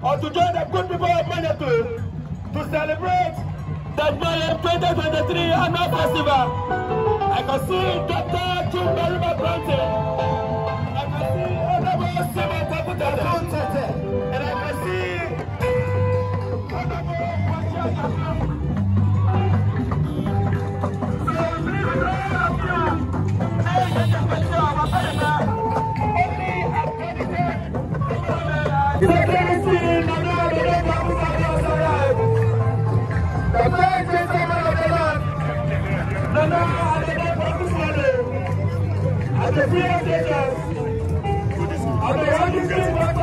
or to join the good people of Manatu to celebrate the Ngmayem 2023 annual festival. I can see Dr. Chumbarima Grante. I can see Honorable Simon Takutata. And I can see Honorable Wachaka. The